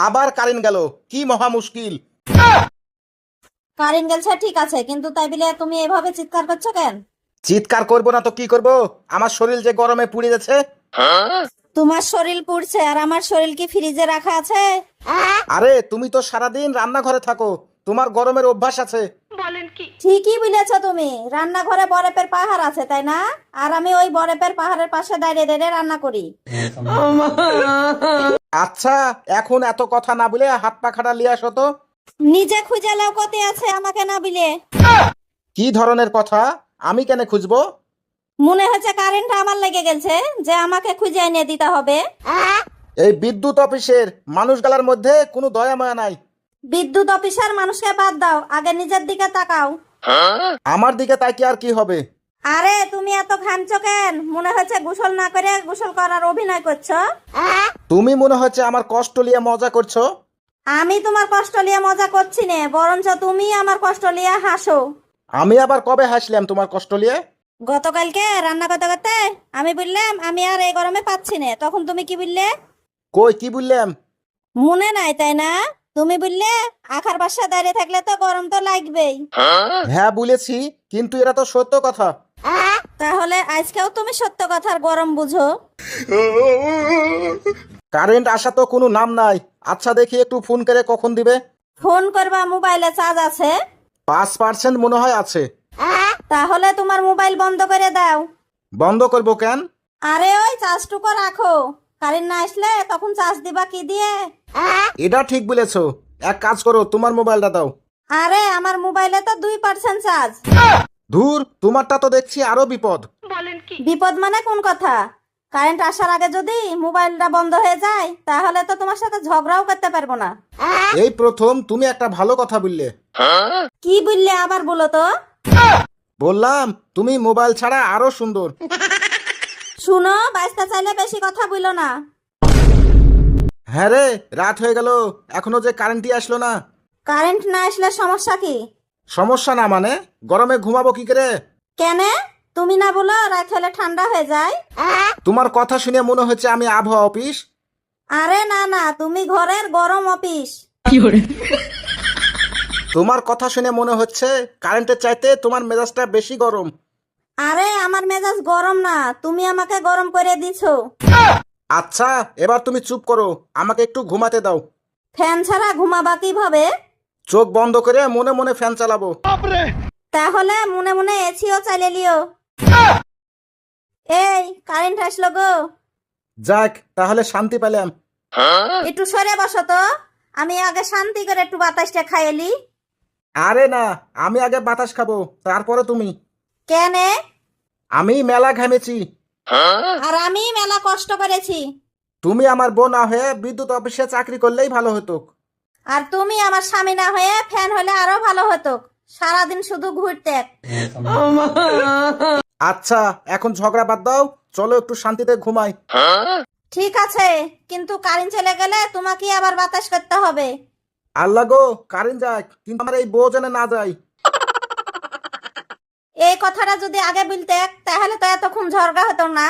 আবার কারেন্ট গেল, কি মহা মুশকিল। কারেন্ট গেছে ঠিক আছে, কিন্তু তাই বলে তুমি এভাবে চিৎকার করছো কেন? চিৎকার করবো না তো কি করব, আমার শরীর যে গরমে পুড়ে যাচ্ছে। তোমার শরীর পুড়ছে আর আমার শরীর কি ফ্রিজে রাখা আছে? আরে তুমি তো সারাদিন রান্নাঘরে থাকো, তোমার গরমের অভ্যাস আছে। ঠিকই বলেছো তুমি, রান্নাঘরে বরফের পাহাড় আছে তাই না? আর আমি ওই বরফের পাহাড়ের পাশে দাঁড়িয়ে দাঁড়িয়ে রান্না করি। আচ্ছা, এখন এত কথা না বলে হাত পা খাটা লিয়ে আসো তো। নিজে খুঁজে লাও কতে আছে, আমাকে না বিলে। কি ধরনের কথা? আমি কেন খুঁজবো? মনে হচ্ছে কারেন্ট আমার লেগে গেছে যে আমাকে খুঁজে এনে দিতে হবে। এই বিদ্যুৎ অফিসের মানুষগুলার মধ্যে কোনো দয়া মায়া নাই। বিদ্যুৎ অফিসার মানুষকে বাদ দাও, আগে নিজের দিকে তাকাও। আমার দিকে তাই কি আর কি হবে? আরে তুমি এত ঘামছো কেন? মনে হচ্ছে গোসল না করে গোসল করার অভিনয় করছো। তুমি মনে হচ্ছে আমার কষ্ট নিয়ে মজা করছো। আমি তোমার কষ্ট নিয়ে মজা করছি না, বরঞ্চ তুমি আমার কষ্ট নিয়ে হাসো। আমি আবার কবে হাসলাম তোমার কষ্ট নিয়ে? গতকালকে রান্না করতে করতে আমি বললাম আমি আর এই গরমে পাচ্ছি না, তখন তুমি কি বললে? কই কি বললাম? মনে নাই তাই না? তুমি বললে আখার বাসায় দাঁড়িয়ে থাকলে তো গরম তো লাগবেই। হ্যাঁ বলেছি, কিন্তু এরা তো সত্য কথা। তাহলে আজকেও তুমি সত্য কথার গরম বুঝো? কারেন্ট আসা তো কোনো নাম নাই। আচ্ছা দেখি একটু ফোন করে কখন দিবে। ফোন করবা, মোবাইলে চার্জ আছে? 5% মনে হয় আছে। তাহলে তোমার মোবাইল বন্ধ করে দাও। বন্ধ করবো কেন? আরে ওই চার্জটুকু রাখো, কারেন্ট না আসলে তখন চার্জ দিবা কি দিয়ে? এটা ঠিক বলেছো। এক কাজ করো, তোমার মোবাইলটা দাও। আরে আমার মোবাইলে তো 2% চার্জ। ধুর, তোমারটা তো দেখছি আরো বিপদ। বিপদ মানে কোন কথা? কারেন্ট আসার আগে যদি মোবাইলটা বন্ধ হয়ে যায় তাহলে তো তোমার সাথে ঝগড়াও করতে পারবো না। এই প্রথম তুমি একটা ভালো কথা বললে। কি বললে আবার বলো তো? বললাম তুমি মোবাইল ছাড়া আরো সুন্দর। শুনো, বাঁচতে চাইলে বেশি কথা বলো না। হ্যাঁ রে, রাত হয়ে গেল, এখনো যে কারেন্টই আসলো না। কারেন্ট না আসলে সমস্যা কি? সমস্যা না মানে, গরমে ঘুমাবো কি করে? কেন? তুমি না বলো রাত হলে ঠান্ডা হয়ে যায়? তোমার কথা শুনে মনে হচ্ছে আমি আবহাওয়া অফিস। আরে না না, তুমি ঘরের গরম অফিস। তোমার কথা শুনে মনে হচ্ছে কারেন্টের চাইতে তোমার মেজাজটা বেশি গরম। আরে আমার মেজাজ গরম না, তুমি আমাকে গরম করে দিছো। আচ্ছা, এবার তুমি চুপ করো, আমাকে একটু ঘুমাতে দাও। ফ্যান ছাড়া ঘুমাবা কিভাবে? চোখ বন্ধ করে মনে মনে ফ্যান চালাবো। তাহলে মনে মনে এসিও চালিয়ে লিও। এই কারেন্ট আসলো গো। যাক, তাহলে শান্তি পেলাম। একটু সরে বসো তো, আমি আগে শান্তি করে একটু বাতাসটা খাইলি। আরে না, আমি আগে বাতাস খাবো, তারপরে তুমি। কেনে? আমি মেলা ঘামেছি। আর আমি মেলা কষ্ট করেছি। তুমি আমার বোন না হয়ে বিদ্যুৎ অফিসে চাকরি করলেই ভালো হতো। আর তুমি আমার স্বামী না হয়ে ফ্যান হলে আরো ভালো হতো, সারাদিন শুধু ঘুরতে। আচ্ছা, এখন ঝগড়া বাদ দাও, চলো একটু শান্তিতে ঘুমাই। ঠিক আছে, কিন্তু কারেন্ট চলে গেলে তোমাকে আবার বাতাস করতে হবে। আল্লাহ গো, কারেন্ট যাক, কিন্তু আমার এই বউ যেন না যায়। এই কথাটা যদি আগে বলতে তাহলে তো এতক্ষণ ঝগড়া হতো না।